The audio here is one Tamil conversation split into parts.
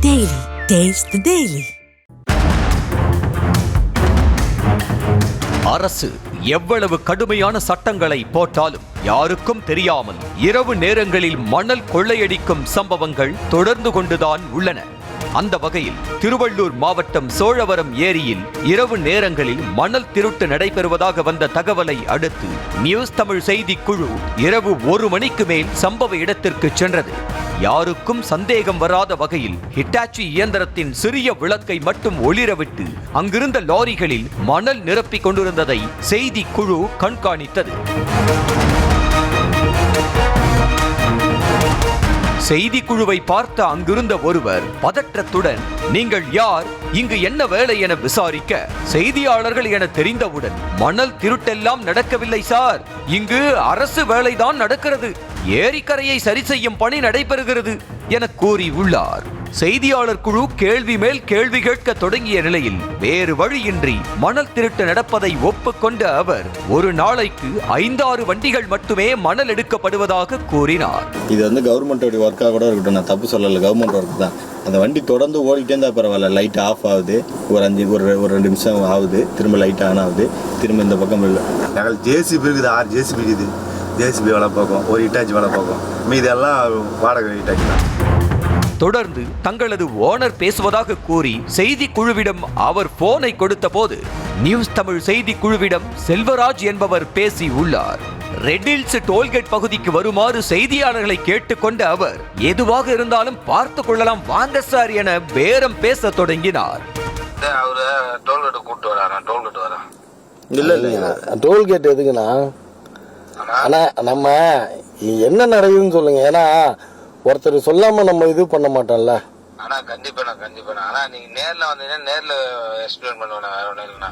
Daily. Taste the Daily. அரசு எவ்வளவு கடுமையான சட்டங்களை போட்டாலும் யாருக்கும் தெரியாமல் இரவு நேரங்களில் மணல் கொள்ளையடிக்கும் சம்பவங்கள் தொடர்ந்து கொண்டுதான் உள்ளன. அந்த வகையில் திருவள்ளூர் மாவட்டம் சோழவரம் ஏரியில் இரவு நேரங்களில் மணல் திருட்டு நடைபெறுவதாக வந்த தகவலை அடுத்து நியூஸ் தமிழ் செய்தி குழு இரவு 1 மணிக்கு மேல் சம்பவ இடத்திற்கு சென்றது. யாருக்கும் சந்தேகம் வராத வகையில் ஹிட்டாச்சி இயந்திரத்தின் சிறிய விளக்கை மட்டும் ஒளிரவிட்டு அங்கிருந்த லாரிகளில் மணல் நிரப்பிக் கொண்டிருந்ததை செய்தி குழு கண்காணித்தது. செய்தி குழுவை பார்த்த அங்கிருந்த ஒருவர் பதற்றத்துடன், நீங்கள் யார், இங்கு என்ன வேலை என விசாரிக்க, செய்தியாளர்கள் என தெரிந்தவுடன், மணல் திருட்டெல்லாம் நடக்கவில்லை சார், இங்கு அரசு வேலைதான் நடக்கிறது, ஏரிக்கரையை சரி செய்யும் பணி நடைபெறுகிறது என கூறி உள்ளார். செய்தியாளர் குழு கேள்வி மேல் கேள்வி கேட்க தொடங்கிய நிலையில் வேறு வழியின்றி மணல் திருட்டு நடப்பதை ஒப்புக்கொண்ட அவர் ஒரு நாளைக்கு 5-6 வண்டிகள் மட்டுமே மணல் எடுக்கப்படுவதாக கூறினார். இது கவர்மெண்டோட ஒர்க்காக கூட இருக்கட்டும், நான் தப்பு சொல்லலை, கவர்மெண்ட் ஒர்க் தான். அந்த வண்டி தொடர்ந்து ஓடிட்டே இருந்தால் பரவாயில்ல, லைட் ஆஃப் ஆகுது, ஒரு 2 நிமிஷம் ஆகுது, திரும்ப லைட் ஆன் ஆகுது, திரும்ப இந்த பக்கம் இல்லை. நாங்கள் ஜேசிபி இருக்குது, 6 ஜேசிபி இருக்குது, ஜேசிபி வேலை பார்க்கும், ஒரு ஹிட்டாச்சி வேலை பார்க்கும், மீதெல்லாம் வாடகை ஹிட்டாச்சி தான். தொடர்ந்து தங்களது ஓனர் பேசுவதாக கூறி செய்தி குழுவிடம் அவர் போனை கொடுத்த போது நியூஸ் தமிழ் செய்தி குழுவிடம் செல்வராஜ் என்பவர் பேசி உள்ளார். ரெட் ஹில்ஸ் டோல்கேட் பகுதிக்கு வருமாறு செய்தியாளர்களை கேட்டுக்கொண்ட அவர் எதுவாக இருந்தாலும் பார்த்து கொள்ளலாம் வாங்க சார் என பேரம் பேச தொடங்கினார். டோல்கேட் எதுக்குண்ணா? ஆனா நம்ம என்ன நடக்குதுன்னு சொல்லுங்க. ஏன்னா ஒருத்தர் சொல்லாம நம்ம இது பண்ண மாட்டோம்ல. ஆனா கண்டிப்பா ஆனா நீங்க நேர்ல வந்தீங்கன்னா நேர்ல எக்ஸ்பிளைன் பண்ணுவேன், வேற ஒண்ணும் இல்லைண்ணா.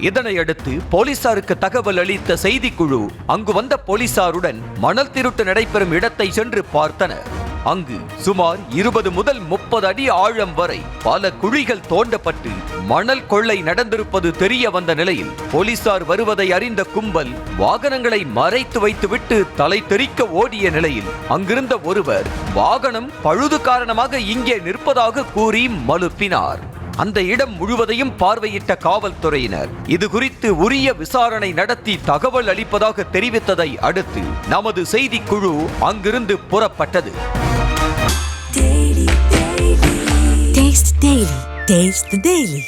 இதனை அடுத்து போலீசாருக்கு தகவல் அளித்த செய்திக்குழு அங்கு வந்த போலீசாருடன் மணல் திருட்டு நடைபெறும் இடத்தை சென்று பார்த்தனர். அங்கு சுமார் 20 முதல் 30 அடி ஆழம் வரை பல குழிகள் தோண்டப்பட்டு மணல் கொள்ளை நடந்திருப்பது தெரிய வந்த நிலையில் போலீசார் வருவதை அறிந்த கும்பல் வாகனங்களை மறைத்து வைத்துவிட்டு தலை தெறிக்க ஓடிய நிலையில் அங்கிருந்த ஒருவர் வாகனம் பழுது காரணமாக இங்கே நிற்பதாக கூறி மழுப்பினார். அந்த இடம் முழுவதையும் பார்வையிட்ட காவல்துறையினர் இது குறித்து உரிய விசாரணை நடத்தி தகவல் அளிப்பதாக தெரிவித்ததை அடுத்து நமது செய்திக்குழு அங்கிருந்து புறப்பட்டது. Taste the Daily. Taste the Daily.